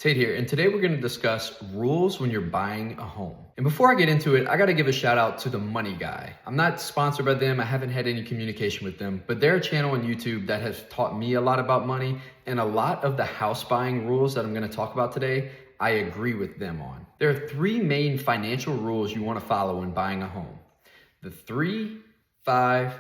Tate here, and today we're going to discuss rules when you're buying a home. And before I get into it, I got to give a shout out to The Money Guy. I'm not sponsored by them, I haven't had any communication with them, but they're a channel on YouTube that has taught me a lot about money, and a lot of the house buying rules that I'm going to talk about today, I agree with them on. There are three main financial rules you want to follow when buying a home. The 3, 5,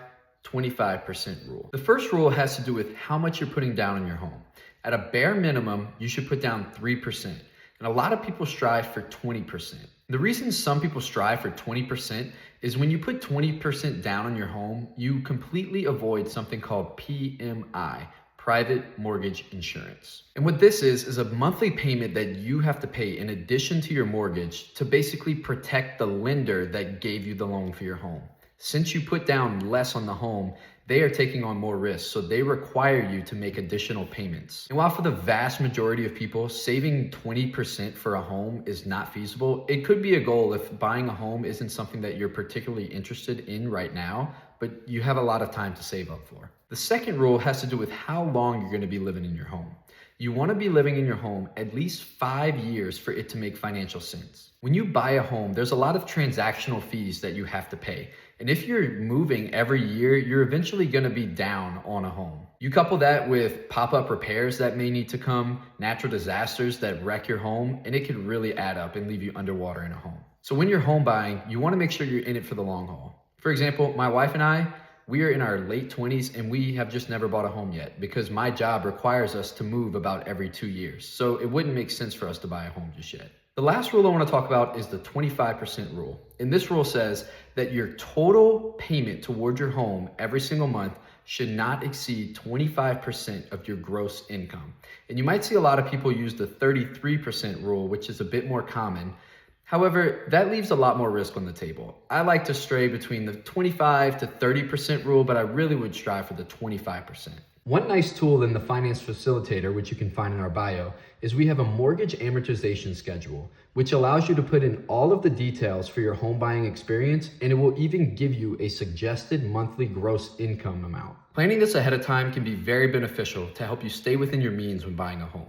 25% rule. The first rule has to do with how much you're putting down on your home. At a bare minimum, you should put down 3%. And a lot of people strive for 20%. The reason some people strive for 20% is when you put 20% down on your home, you completely avoid something called PMI, private mortgage insurance. And what this is a monthly payment that you have to pay in addition to your mortgage to basically protect the lender that gave you the loan for your home. Since you put down less on the home, they are taking on more risk, so they require you to make additional payments. And while for the vast majority of people, saving 20% for a home is not feasible, it could be a goal if buying a home isn't something that you're particularly interested in right now, but you have a lot of time to save up for. The second rule has to do with how long you're going to be living in your home. You want to be living in your home at least 5 years for it to make financial sense. When you buy a home, there's a lot of transactional fees that you have to pay. And if you're moving every year, you're eventually going to be down on a home. You couple that with pop-up repairs that may need to come, natural disasters that wreck your home, and it could really add up and leave you underwater in a home. So when you're home buying, you want to make sure you're in it for the long haul. For example, my wife and I, we are in our late 20s and we have just never bought a home yet because my job requires us to move about every 2 years. So it wouldn't make sense for us to buy a home just yet. The last rule I want to talk about is the 25% rule. And this rule says that your total payment toward your home every single month should not exceed 25% of your gross income. And you might see a lot of people use the 33% rule, which is a bit more common. However, that leaves a lot more risk on the table. I like to stray between the 25 to 30% rule, but I really would strive for the 25%. One nice tool in the Finance Facilitator, which you can find in our bio, is we have a mortgage amortization schedule, which allows you to put in all of the details for your home buying experience, and it will even give you a suggested monthly gross income amount. Planning this ahead of time can be very beneficial to help you stay within your means when buying a home.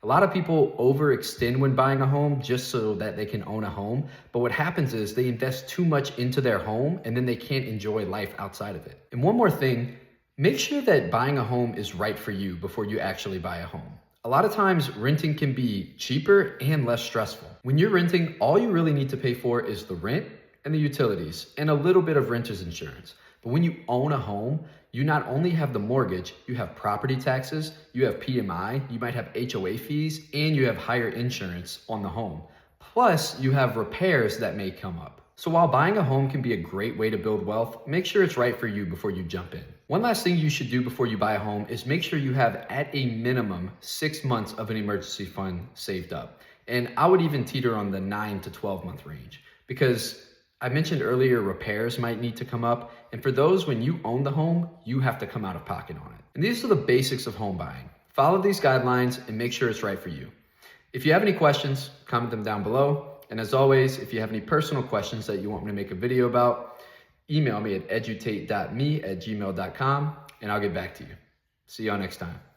A lot of people overextend when buying a home just so that they can own a home, but what happens is they invest too much into their home and then they can't enjoy life outside of it. And one more thing, make sure that buying a home is right for you before you actually buy a home. A lot of times renting can be cheaper and less stressful. When you're renting, all you really need to pay for is the rent and the utilities and a little bit of renter's insurance. But when you own a home, you not only have the mortgage, you have property taxes, you have PMI, you might have HOA fees, and you have higher insurance on the home. Plus, you have repairs that may come up. So while buying a home can be a great way to build wealth, make sure it's right for you before you jump in. One last thing you should do before you buy a home is make sure you have at a minimum 6 months of an emergency fund saved up. And I would even teeter on the 9 to 12 month range because I mentioned earlier repairs might need to come up, and for those, when you own the home, you have to come out of pocket on it. And these are the basics of home buying. Follow these guidelines and make sure it's right for you. If you have any questions, comment them down below. And as always, if you have any personal questions that you want me to make a video about, email me at edutate.me@gmail.com and I'll get back to you. See y'all next time.